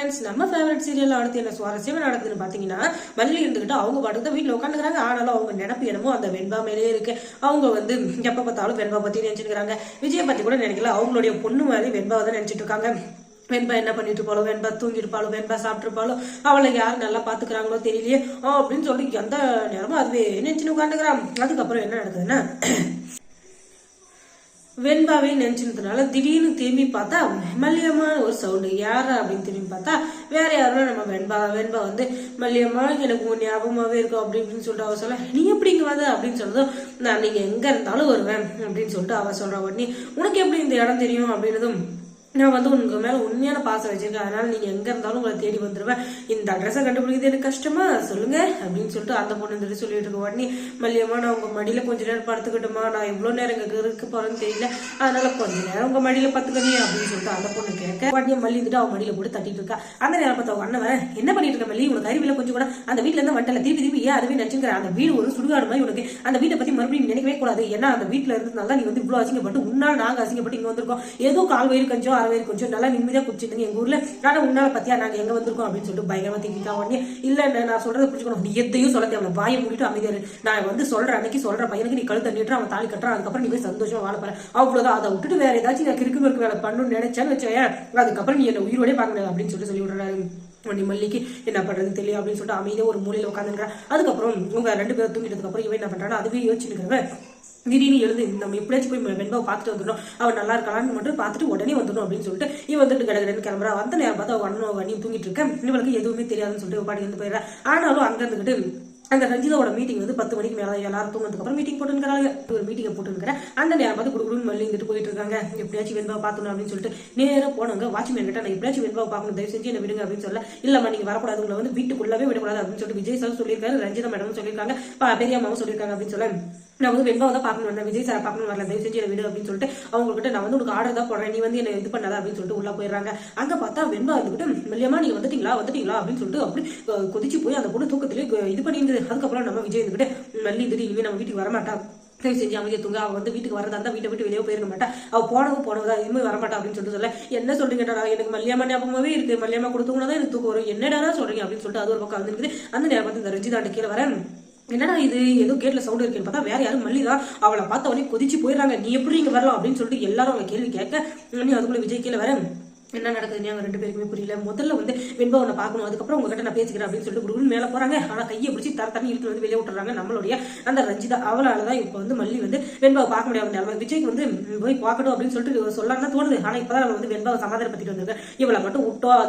Friends, நம்ம favourite serial அடுத்து என்ன சுவாரஸ்யமா நடக்குதுன்னு பாத்தீங்கன்னா, மல்லி இருந்துகிட்டு அவங்க பாட்டுக்கு வீட்டுல உட்காந்துக்கிறாங்க. ஆனாலும் அவங்க நினைப்பு என்னமோ அந்த வெண்பா மேலேயே இருக்கு. அவங்க எப்ப பார்த்தாலும் வெண்பா பத்தி நினைச்சிருக்காங்க. விஜய பத்தி கூட நினைக்கல. அவங்களுடைய பொண்ணு மாதிரி வெண்பாவை தான் நினைச்சிட்டு இருக்காங்க. வெண்பா என்ன பண்ணிட்டு இருப்பாளோ, வெண்பா தூங்கிருப்பாளோ, வெண்பா சாப்பிட்டுருப்பாளோ, அவளை யார் நல்லா பாத்துக்கிறாங்களோ தெரியலையே அப்படின்னு சொல்லி எந்த நேரமும் அதுவே நினைச்சுன்னு உட்காந்துக்கிறான். அதுக்கப்புறம் என்ன நடக்குதுன்னா, வெண்பாவே நினைச்சிருந்ததுனால திடீர்னு திரும்பி பார்த்தா மல்லியம்மா ஒரு சவுண்டு. யாரா அப்படின்னு திரும்பி பார்த்தா வேற யாரும் நம்ம வெண்பா மல்லியம்மா எனக்கு உன் ஞாபகமாவே இருக்கும் அப்படின்னு சொல்லிட்டு அவ சொல்ல, நீ எப்படி இங்க வந்த அப்படின்னு சொன்னதும், நான் நீங்க எங்க இருந்தாலும் வருவேன் அப்படின்னு சொல்லிட்டு அவ சொல்ற உடனே, உனக்கு எப்படி இந்த இடம் தெரியும் அப்படின்னதும், நான் உங்க மேல உண்மையான பாசம் வச்சிருக்கேன். அதனால நீங்க எங்க இருந்தாலும் உங்களை தேடி வந்துருவேன். இந்த அட்ரஸை கண்டுபிடிக்கிறது எனக்கு கஷ்டமா சொல்லுங்க அப்படின்னு சொல்லிட்டு அந்த பொண்ணு சொல்லிட்டு இருக்க உடனே, மல்லியம்மா நான் உங்க மடியில கொஞ்ச நேரம் படுத்துக்கிட்டுமா, நான் எவ்வளவு நேரம் இங்க இருக்க போறேன்னு தெரியல, அதனால கொஞ்ச நேரம் உங்க மடியில பத்துக்கவே அப்படின்னு சொல்லிட்டு அந்த பொண்ணு கேட்க உடனே மல்லி அவன் மடியில போட்டு தட்டிட்டு இருக்கா. அந்த நேரம் பார்த்த அண்ணன் வர, என்ன பண்ணிட்டு இருக்க மல்லி, உனக்கு அறிவில கொஞ்சம் கூட அந்த வீட்டுல இருந்து வந்துட்டல, திருப்பி ஏன் அதுவே நினைச்சுக்கிற, அந்த வீடு ஒரு சுடுகாடு மாதிரி உனக்கு, அந்த வீட்டை பத்தி மறுபடியும் நினைக்கவே கூடாது. ஏன்னா அந்த வீட்டுல இருந்ததுனால நீ இவ்வளவு அசிங்கப்பட்டு உன்னால் நாங்க அசிங்கப்பட்டு இங்க வந்திருக்கோம். ஏதோ கால் வயிறு கஞ்சோ அரை வயிறு கொஞ்சம் நல்லா நிம்மதியா குடிச்சிருந்தீங்க எங்க ஊர்ல, ஆனா உன்னால பத்தியா நாங்க எங்க வந்திருக்கோம் அப்படின்னு சொல்லிட்டு பயங்கரமா திங்கிட்டா. உடனே இல்ல நான் சொல்றதை புரிஞ்சுக்கணும், நீ எதையும் சொல்ல தேவை, வாயை மூடிட்டு அமைதியா நான் சொல்ற அன்னைக்கு சொல்ற பையனுக்கு நீ கழுத்து தண்ணிட்டு அவன் தாலி கட்டுறான், அதுக்கப்புறம் நீ போய் சந்தோஷமா வாழ போற, அவ்வளவுதான். அதை விட்டுட்டு வேற ஏதாச்சும் நான் கிறுக்கு வேலை பண்ணணும்னு நினைச்சேன்னு வச்சேன், அதுக்கப்புறம் நீ என்ன உயிரோட பார்க்க முடியாது அப்படின்னு சொல்லி விடுறாரு. உடனே மல்லிக்கு என்ன பண்றது தெரியும் அப்படின்னு சொல்லிட்டு அமைதியா ஒரு மூலையில உட்காந்துருக்கா. அதுக்கப்புறம் உங்க ரெண்டு பேரும் தூங்கிட்டதுக்கு அப்புறம் இவன் என்ன பண்றாங்க அதுவே யோசிச்சுருக்கிறவன் திடீர்னு எழுந்து நம்ம எப்படியாச்சும் போய் வெண்பாவை பார்த்துட்டு வந்துடும், அவன் நல்லா இருக்கலான்னு மட்டும் பார்த்துட்டு உடனே வந்துடும் அப்படின்னு சொல்லிட்டு இவன் கடகடன்னு கிளம்புறா. அந்த நேரம் பார்த்து அவன் அண்ணனும் தூங்கிட்டு இருக்கேன். இவளுக்கு எதுவுமே தெரியாதுன்னு சொல்லிட்டு பாட்டி வந்து போயிடுறா. ஆனாலும் அங்க இருந்துகிட்டு அந்த ரஞ்சிதாவோட மீட்டிங் 10 மணிக்கு மேல எல்லாரும் தூங்கினதுக்கு அப்புறம் மீட்டிங் போட்டுருக்காங்க. ஒரு மீட்டிங்கை போட்டுருக்கிறேன். அந்த நேரம் பார்த்து குடுக்குன்னு மல்லி போயிட்டு இருக்காங்க. எப்படியாச்சும் வெண்பாவை பார்க்கணும் அப்படின்னு சொல்லிட்டு நேரம் போனாங்க. வாட்ச்மேன் கிட்ட நான் எப்படியாச்சும் வெண்பாவை பார்க்கணும், தயவு செஞ்சு என்ன விடுங்க அப்படின்னு சொல்ல, இல்லம்மா நீங்க வரக்கூடாது, உங்களை வீட்டுக்குள்ளவே விடக்கூடாது அப்படின்னு சொல்லிட்டு விஜய் சார் சொல்லியிருக்காரு, ரஞ்சிதா மேடம் சொல்லியிருக்காங்க, பெரியம்மாவும் சொல்லியிருக்காங்க அப்படின்னு சொல்ல, நான் வெண்பாவை தான் பார்க்கணும் வந்தேன், விஜய் சாரை பார்க்கணும் வரல, தயவு செஞ்சு என்ன விடு அப்படின்னு சொல்லிட்டு அவங்ககிட்ட நான் உனக்கு ஆர்டர் தான் போடுறேன், நீ என்ன இது பண்ணாத அப்படின்னு சொல்லிட்டு உள்ள போயிடுறாங்க. அங்க பார்த்தா வெண்பா மல்லியம்மா நீங்க வந்துட்டீங்களா அப்படின்னு சொல்லிட்டு அப்படி கொதிச்சு போய் அந்த பொண்ணு தூக்கத்திலே இது பண்ணியிருந்தது. அதுக்கப்புறம் நம்ம விஜய் மல்லி இனிமே நம்ம வீட்டுக்கு வரமாட்டா, தயவு செஞ்சு அமைதியை தூங்க, அவ வீட்டுக்கு வரதா இருந்தா வீட்டை விட்டு வெளியே போயிருக்க மாட்டா, அவ போனதா இனிமே வரமாட்டா அப்படின்னு சொல்லிட்டு சொல்ல, என்ன சொல்றீங்கடா, எனக்கு மல்லியம்மா ஞாபகமாவே இருக்கு, மல்லியம்மா கொடுத்தவங்கதான் எனக்கு தூக்கம் வரும், என்னடா சொல்றீங்க அப்படின்னு சொல்லிட்டு அது ஒரு பக்கம் வந்துருக்குது. அந்த நேரம் பார்த்து இந்த ரஞ்சிதாண்ட கீழே வர, என்னடா இது ஏதோ கேட்ல சவுண்ட் இருக்குன்னு பார்த்தா வேற யாரும் மல்லிதான். அவளை பார்த்த உடனே கொதிச்சு போயிடுறாங்க. நீ எப்படி இங்க வரலாம் அப்படின்னு சொல்லிட்டு எல்லாரும் அவங்க கேள்வி கேட்க, அதுக்குள்ள விஜய் கீழே வர, என்ன நடக்குதுன்னு அவங்க ரெண்டு பேருக்குமே புரியல. முதல்ல வெண்பாவை நான் பார்க்கணும், அதுக்கப்புறம் உங்ககிட்ட நான் பேசிக்கிறேன் அப்படின்னு சொல்லிட்டு குடுகுன்னு மேல போறாங்க. ஆனா கையை பிடிச்சி தண்ணி இழுத்து வெளியே விட்டுறாங்க நம்மளுடைய அந்த ரஞ்சிதா. அவளாலதான் இப்ப மல்லி வெண்பாவை பார்க்க முடியாது. விஜய்க்கு போய் பார்க்கணும் அப்படின்னு சொல்லிட்டு சொல்லலாம்னு தோணுது. ஆனா இப்பதான் நம்ம வெண்பாவை சமாதானப்படுத்திட்டு வந்திருக்கேன். இவளை மட்டும் விட்டோம்